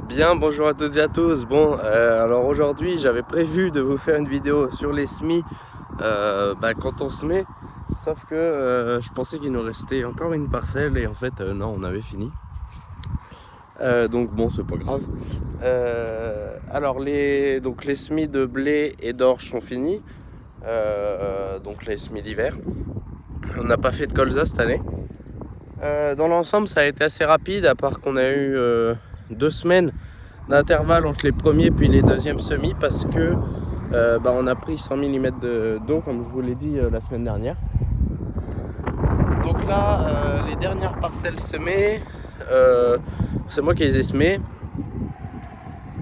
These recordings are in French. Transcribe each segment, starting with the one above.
Bien, bonjour à toutes et à tous. Bon, alors aujourd'hui j'avais prévu de vous faire une vidéo sur les semis quand on se met, sauf que je pensais qu'il nous restait encore une parcelle et en fait non, on avait fini. Donc bon, c'est pas grave. Alors les semis de blé et d'orge sont finis, donc les semis d'hiver. On n'a pas fait de colza cette année. Dans l'ensemble, ça a été assez rapide, à part qu'on a eu 2 semaines d'intervalle entre les premiers puis les deuxièmes semis parce que on a pris 100 mm d'eau comme je vous l'ai dit la semaine dernière. Donc là, les dernières parcelles semées, c'est moi qui les ai semées.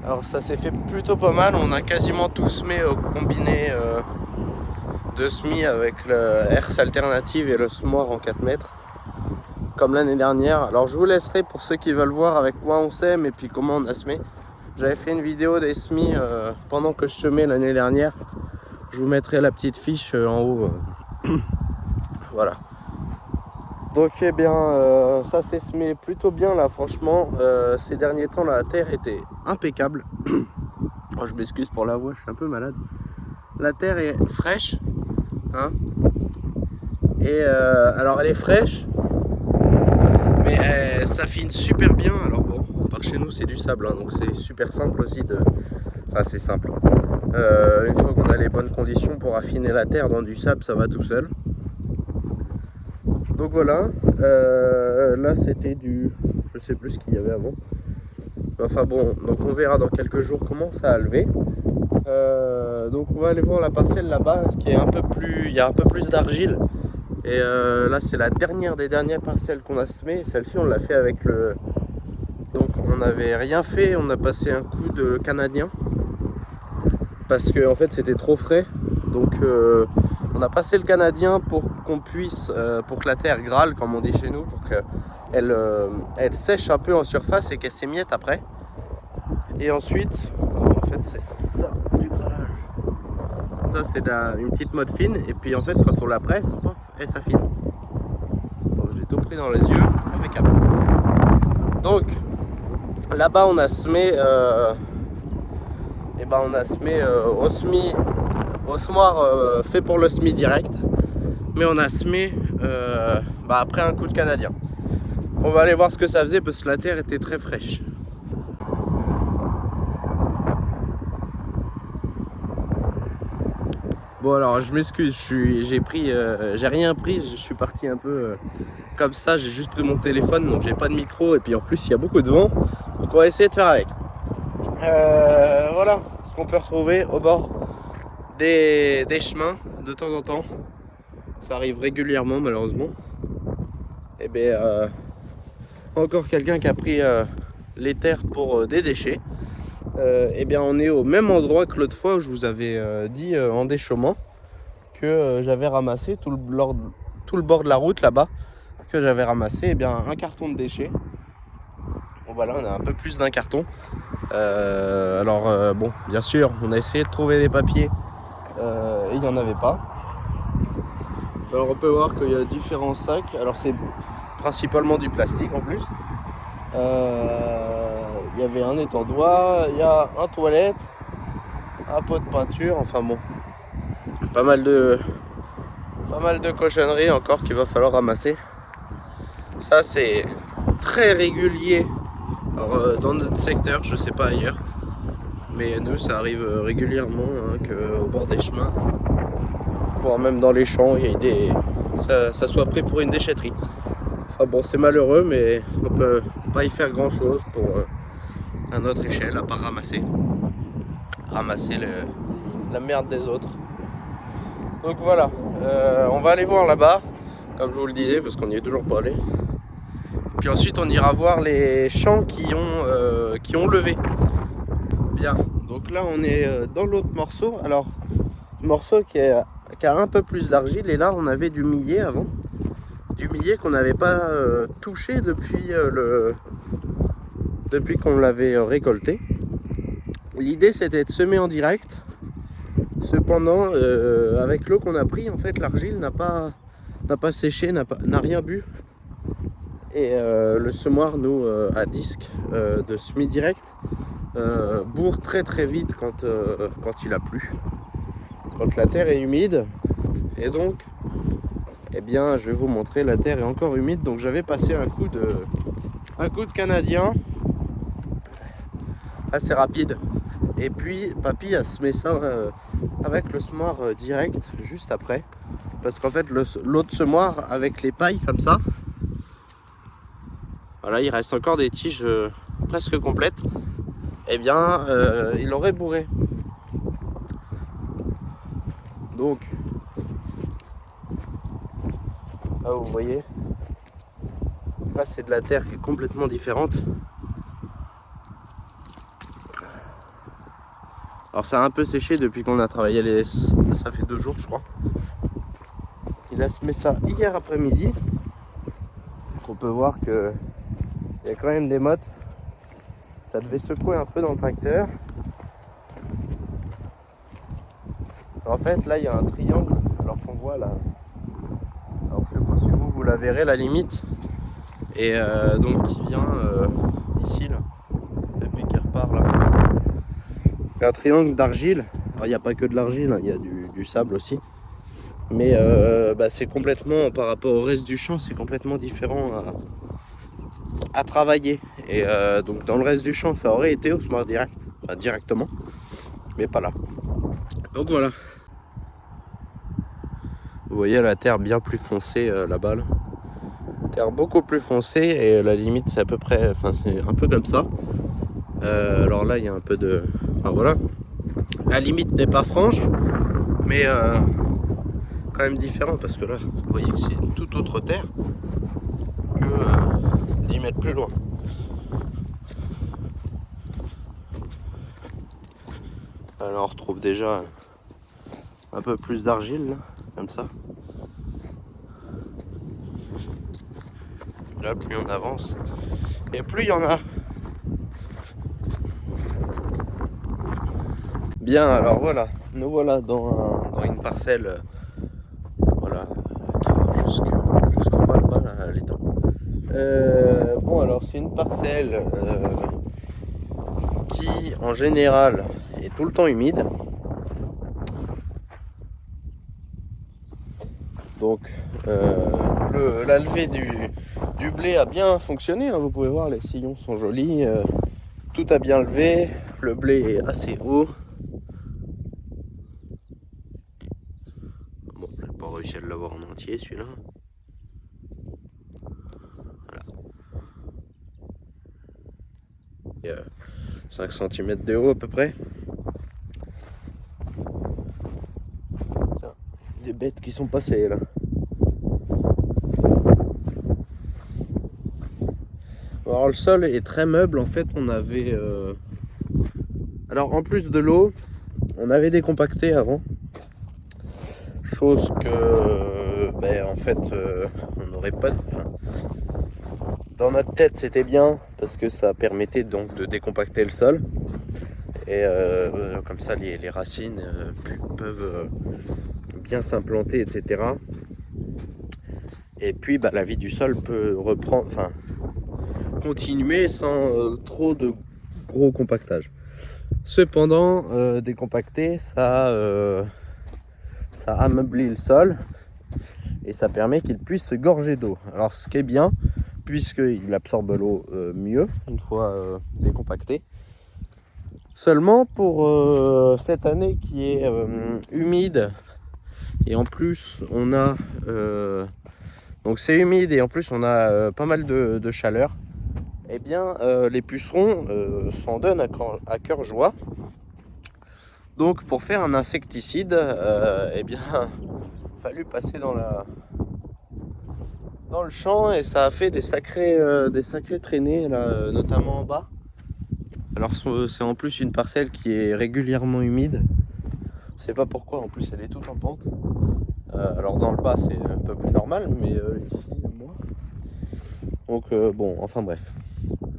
Alors ça s'est fait plutôt pas mal, on a quasiment tout semé au combiné de semis avec le herse alternative et le semoir en 4 mètres. Comme l'année dernière. Alors je vous laisserai pour ceux qui veulent voir avec quoi on sème et puis comment on a semé. J'avais fait une vidéo des semis pendant que je semais l'année dernière. Je vous mettrai la petite fiche en haut. Voilà. Donc eh bien ça s'est semé plutôt bien là franchement. Ces derniers temps la terre était impeccable. Oh, je m'excuse pour la voix, je suis un peu malade. La terre est fraîche. Hein, et alors elle est fraîche. Mais ça s'affine super bien. Alors bon, par chez nous c'est du sable, hein, donc c'est super simple aussi de... Enfin c'est simple. Une fois qu'on a les bonnes conditions pour affiner la terre dans du sable, ça va tout seul. Donc voilà. Là c'était du... Je sais plus ce qu'il y avait avant. Enfin bon, donc on verra dans quelques jours comment ça a levé. Donc on va aller voir la parcelle là-bas qui est un peu plus... Il y a un peu plus d'argile. Et là c'est la dernière des dernières parcelles qu'on a semées. Celle-ci on l'a fait avec le... Donc on n'avait rien fait, on a passé un coup de canadien. Parce que en fait c'était trop frais. Donc on a passé le canadien pour qu'on puisse, pour que la terre grâle comme on dit chez nous, pour qu'elle elle sèche un peu en surface et qu'elle s'émiette après. Et ensuite, en fait c'est ça du grâlage. Ça c'est une petite mode fine et puis en fait quand on la presse, pof, elle s'affine. Bon, j'ai tout pris dans les yeux, impeccable. Donc là-bas on a semé, au semoir fait pour le semis direct, mais on a semé après un coup de canadien. On va aller voir ce que ça faisait parce que la terre était très fraîche. Bon alors je m'excuse, j'ai rien pris, je suis parti un peu comme ça, j'ai juste pris mon téléphone donc j'ai pas de micro et puis en plus il y a beaucoup de vent, donc on va essayer de faire avec. Voilà ce qu'on peut retrouver au bord des chemins de temps en temps. Ça arrive régulièrement malheureusement. Et bien encore quelqu'un qui a pris les terres pour des déchets. Et bien on est au même endroit que l'autre fois où je vous avais dit en déchaussement que j'avais ramassé tout le bord de la route là-bas, que j'avais ramassé un carton de déchets. Bon voilà, on a un peu plus d'un carton. Bon, bien sûr, on a essayé de trouver des papiers et il n'y en avait pas. Alors on peut voir qu'il y a différents sacs. Alors c'est principalement du plastique en plus. Il y avait un étendoir, il y a un toilette, un pot de peinture, enfin bon, pas mal de cochonneries encore qu'il va falloir ramasser. Ça c'est très régulier. Alors, dans notre secteur, je sais pas ailleurs, mais nous ça arrive régulièrement qu'au bord des chemins, voire même dans les champs, ça soit pris pour une déchetterie. Enfin bon, c'est malheureux, mais on peut pas y faire grand chose à notre échelle, à part ramasser la merde des autres. Donc voilà, on va aller voir là-bas, comme je vous le disais, parce qu'on n'y est toujours pas allé. Puis ensuite on ira voir les champs qui ont levé. Bien, donc là on est dans l'autre morceau. Alors, morceau qui a un peu plus d'argile, et là on avait du millet avant. Du millet qu'on n'avait pas touché depuis qu'on l'avait récolté. L'idée c'était de semer en direct. Cependant, avec l'eau qu'on a pris, en fait l'argile n'a pas séché, n'a rien bu. Et le semoir, nous, à disque de semi-direct, bourre très très vite quand il a plu, quand la terre est humide. Et donc, eh bien, je vais vous montrer, la terre est encore humide. Donc j'avais passé un coup de canadien assez rapide. Et puis papy a semé ça avec le semoir direct juste après. Parce qu'en fait l'autre semoir avec les pailles comme ça, voilà, il reste encore des tiges presque complètes. Eh bien il aurait bourré. Donc là vous voyez, là c'est de la terre qui est complètement différente. Alors ça a un peu séché depuis qu'on a travaillé ça fait 2 jours je crois. Il a semé ça hier après-midi. On peut voir que il y a quand même des mottes. Ça devait secouer un peu dans le tracteur. En fait là il y a un triangle, alors qu'on voit là. Alors je sais pas si vous la verrez la limite. Et donc qui vient ici là. Et puis qui repart là. Il y a un triangle d'argile. Alors il n'y a pas que de l'argile, hein, il y a du sable aussi. Mais c'est complètement, par rapport au reste du champ, c'est complètement différent à travailler. Et donc dans le reste du champ, ça aurait été au semoir direct, enfin directement, mais pas là. Donc voilà. Vous voyez la terre bien plus foncée là-bas. Là. Terre beaucoup plus foncée et la limite c'est à peu près, enfin c'est un peu comme ça. Alors là il y a un peu de, enfin voilà. La limite n'est pas franche, mais quand même différent parce que là vous voyez que c'est une toute autre terre que 10 mètres plus loin. Alors on retrouve déjà un peu plus d'argile là, comme ça. Là plus on avance et plus il y en a. Bien, alors voilà, nous voilà dans une parcelle voilà, qui va jusqu'en bas là, l'étang. Bon alors c'est une parcelle qui en général est tout le temps humide. Donc la levée du blé a bien fonctionné, hein, vous pouvez voir les sillons sont jolis, tout a bien levé, le blé est assez haut. Bon, j'ai pas réussi à l'avoir en entier celui-là. Voilà. Et, 5 cm de haut à peu près. Tiens, des bêtes qui sont passées là. Alors le sol est très meuble, en fait on avait alors en plus de l'eau on avait décompacté avant, chose que en fait on n'aurait pas, enfin, dans notre tête c'était bien parce que ça permettait donc de décompacter le sol et comme ça les racines peuvent bien s'implanter, etc. Et puis la vie du sol peut reprendre, enfin continuer sans trop de gros compactage. Cependant décompacter ça ameublit le sol et ça permet qu'il puisse se gorger d'eau. Alors ce qui est bien puisqu'il absorbe l'eau mieux une fois décompacté. Seulement pour cette année qui est humide et en plus on a donc c'est humide et en plus on a pas mal de chaleur. Eh bien les pucerons s'en donnent à cœur joie. Donc pour faire un insecticide, eh bien il a fallu passer dans le champ et ça a fait des sacrées traînées là, notamment en bas. Alors c'est en plus une parcelle qui est régulièrement humide. Je sais pas pourquoi, en plus elle est toute en pente. Alors dans le bas c'est un peu plus normal, mais ici moins. Donc bon, enfin bref.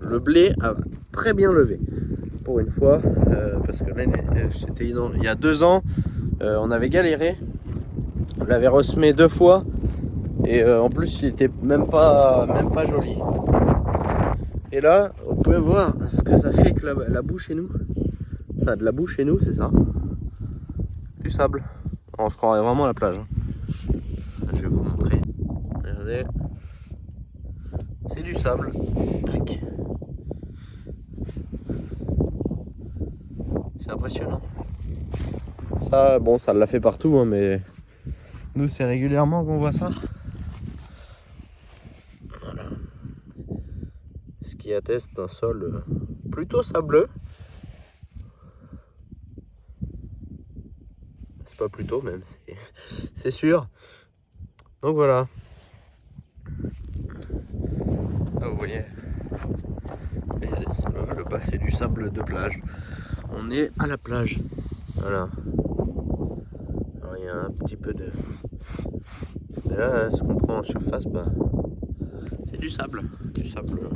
Le blé a très bien levé pour une fois, parce que c'était il y a 2 ans, on avait galéré. On l'avait ressemé 2 fois Et en plus, il était même pas joli. Et là, vous pouvez voir ce que ça fait que la boue chez nous. Enfin, de la boue chez nous, c'est ça. Du sable. On se croirait vraiment à la plage. Je vais vous montrer. Regardez. C'est du sable. Tac. C'est impressionnant. Ça, bon, ça l'a fait partout, hein, mais nous, c'est régulièrement qu'on voit ça. Voilà. Ce qui atteste d'un sol plutôt sableux. C'est pas plutôt même, c'est sûr. Donc voilà. Ah, vous voyez, le bas c'est du sable de plage. On est à la plage. Voilà. Alors il y a un petit peu de... Et là, ce qu'on prend en surface, bah, c'est du sable. Du sable.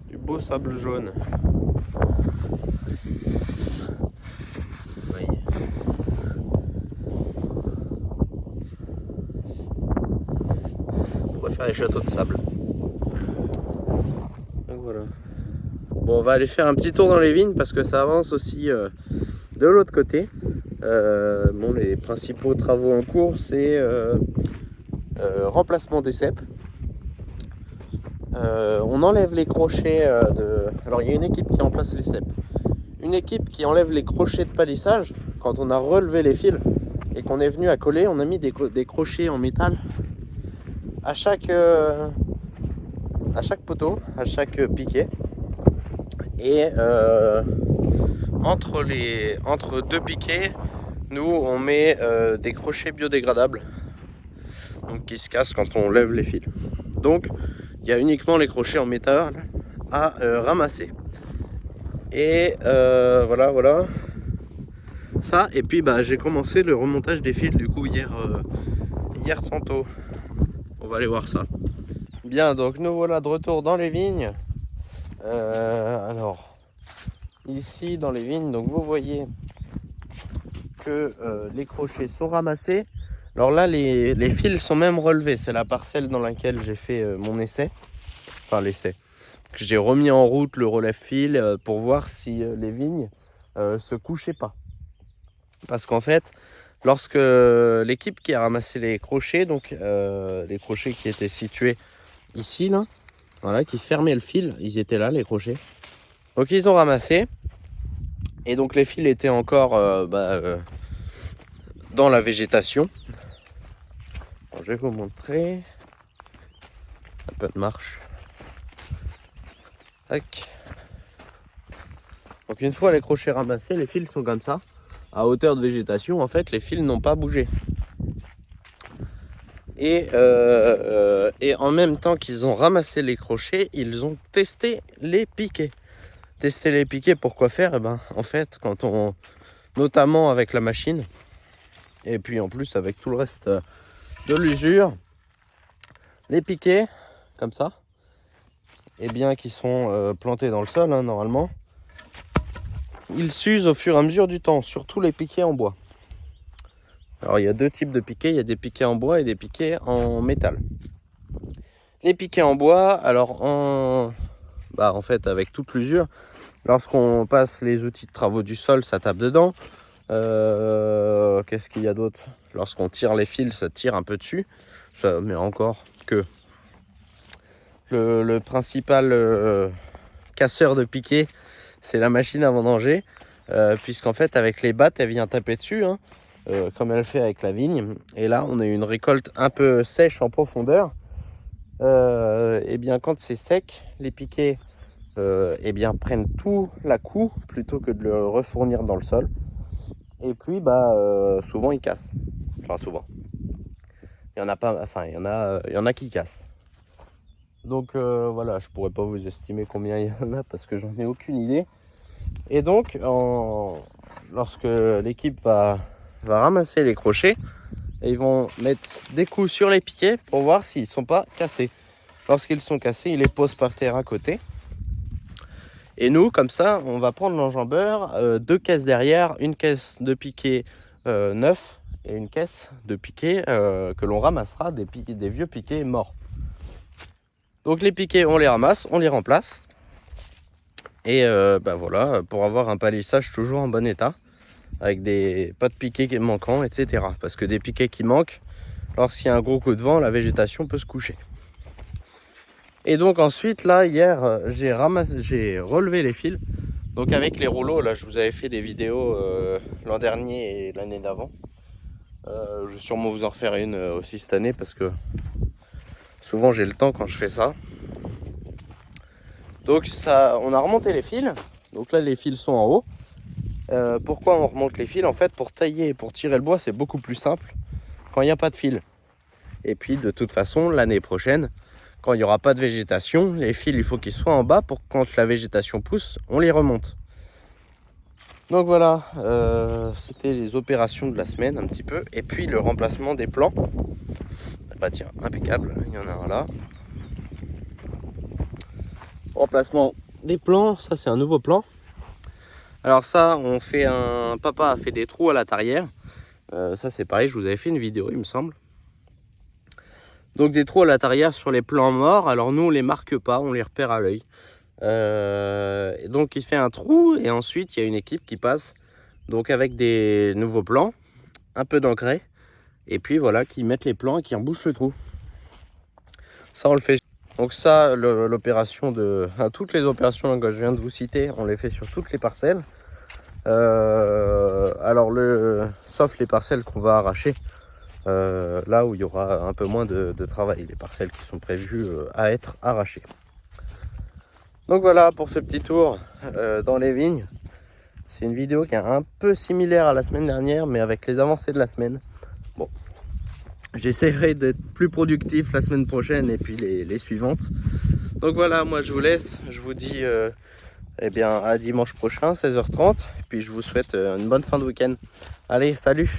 Du beau sable jaune. Oui. On pourrait faire des châteaux de sable. Donc voilà. Bon, on va aller faire un petit tour dans les vignes parce que ça avance aussi de l'autre côté. Bon, les principaux travaux en cours, c'est remplacement des ceps. On enlève les crochets Alors il y a une équipe qui remplace les ceps. Une équipe qui enlève les crochets de palissage. Quand on a relevé les fils et qu'on est venu à coller, on a mis des crochets en métal à chaque poteau, à chaque piquet. Et entre deux piquets, nous on met des crochets biodégradables, donc qui se cassent quand on lève les fils. Donc il y a uniquement les crochets en métal à ramasser. Et voilà ça. Et puis bah, j'ai commencé le remontage des fils du coup hier tantôt. On va aller voir ça. Bien, donc nous voilà de retour dans les vignes. Alors ici dans les vignes, donc vous voyez que les crochets sont ramassés. Alors là les fils sont même relevés. C'est la parcelle dans laquelle j'ai fait mon essai. Enfin l'essai. J'ai remis en route le relève-fil pour voir si les vignes se couchaient pas. Parce qu'en fait, lorsque l'équipe qui a ramassé les crochets, donc les crochets qui étaient situés ici, là, voilà, qui fermaient le fil, ils étaient là, les crochets. Donc ils ont ramassé. Et donc les fils étaient encore dans la végétation. Bon, je vais vous montrer. Un peu de marche. Tac. Donc une fois les crochets ramassés, les fils sont comme ça. À hauteur de végétation, en fait, les fils n'ont pas bougé. Et en même temps qu'ils ont ramassé les crochets, ils ont testé les piquets. Tester les piquets, pourquoi faire? Eh ben, en fait, quand on, notamment avec la machine, et puis en plus avec tout le reste de l'usure, les piquets, comme ça, et bien qui sont plantés dans le sol, hein, normalement, ils s'usent au fur et à mesure du temps, surtout les piquets en bois. Alors il y a deux types de piquets, il y a des piquets en bois et des piquets en métal. Les piquets en bois, alors en fait avec toute l'usure, lorsqu'on passe les outils de travaux du sol, ça tape dedans. Qu'est-ce qu'il y a d'autre? Lorsqu'on tire les fils, ça tire un peu dessus. Ça, mais encore que le principal casseur de piquets, c'est la machine à vendanger, puisqu'en fait avec les battes, elle vient taper dessus, hein, comme elle fait avec la vigne. Et là, on a une récolte un peu sèche en profondeur. Et bien quand c'est sec, les piquets et bien prennent tout l'à-coup plutôt que de le refournir dans le sol. Et puis souvent ils cassent. Enfin souvent. Il y en a pas, enfin il y en a qui cassent. Donc voilà, je pourrais pas vous estimer combien il y en a parce que j'en ai aucune idée. Et donc lorsque l'équipe va ramasser les crochets, et ils vont mettre des coups sur les piquets pour voir s'ils ne sont pas cassés. Lorsqu'ils sont cassés, ils les posent par terre à côté. Et nous, comme ça, on va prendre l'enjambeur, deux caisses derrière, une caisse de piquets neuf et une caisse de piquets que l'on ramassera des vieux piquets morts. Donc les piquets, on les ramasse, on les remplace. Et voilà, pour avoir un palissage toujours en bon état, avec pas de piquets manquants, etc. Parce que des piquets qui manquent, lorsqu'il y a un gros coup de vent, la végétation peut se coucher. Et donc ensuite, là, hier, j'ai relevé les fils. Donc avec les rouleaux, là, je vous avais fait des vidéos l'an dernier et l'année d'avant. Je vais sûrement vous en refaire une aussi cette année parce que souvent j'ai le temps quand je fais ça. Donc ça, on a remonté les fils. Donc là, les fils sont en haut. Pourquoi on remonte les fils? En fait, pour tailler et pour tirer le bois, c'est beaucoup plus simple quand il n'y a pas de fil. Et puis de toute façon, l'année prochaine, quand il n'y aura pas de végétation, les fils, il faut qu'ils soient en bas pour que quand la végétation pousse, on les remonte. Donc voilà, c'était les opérations de la semaine un petit peu. Et puis le remplacement des plants. Bah tiens, impeccable, il y en a un là. Remplacement des plants, ça c'est un nouveau plan. Alors ça, papa a fait des trous à l'intérieur. Ça c'est pareil, je vous avais fait une vidéo il me semble. Donc des trous à l'intérieur sur les plants morts. Alors nous on les marque pas, on les repère à l'œil. Donc il fait un trou et ensuite il y a une équipe qui passe donc avec des nouveaux plants, un peu d'engrais et puis voilà, qui mettent les plants et qui rebouchent le trou. Ça on le fait. Donc ça, l'opération toutes les opérations que je viens de vous citer, on les fait sur toutes les parcelles. Alors sauf les parcelles qu'on va arracher, là où il y aura un peu moins de travail, les parcelles qui sont prévues à être arrachées. Donc voilà pour ce petit tour dans les vignes. C'est une vidéo qui est un peu similaire à la semaine dernière, mais avec les avancées de la semaine. Bon, j'essaierai d'être plus productif la semaine prochaine et puis les suivantes. Donc voilà, moi je vous laisse. Je vous dis à dimanche prochain, 16h30. Et puis je vous souhaite une bonne fin de week-end. Allez, salut!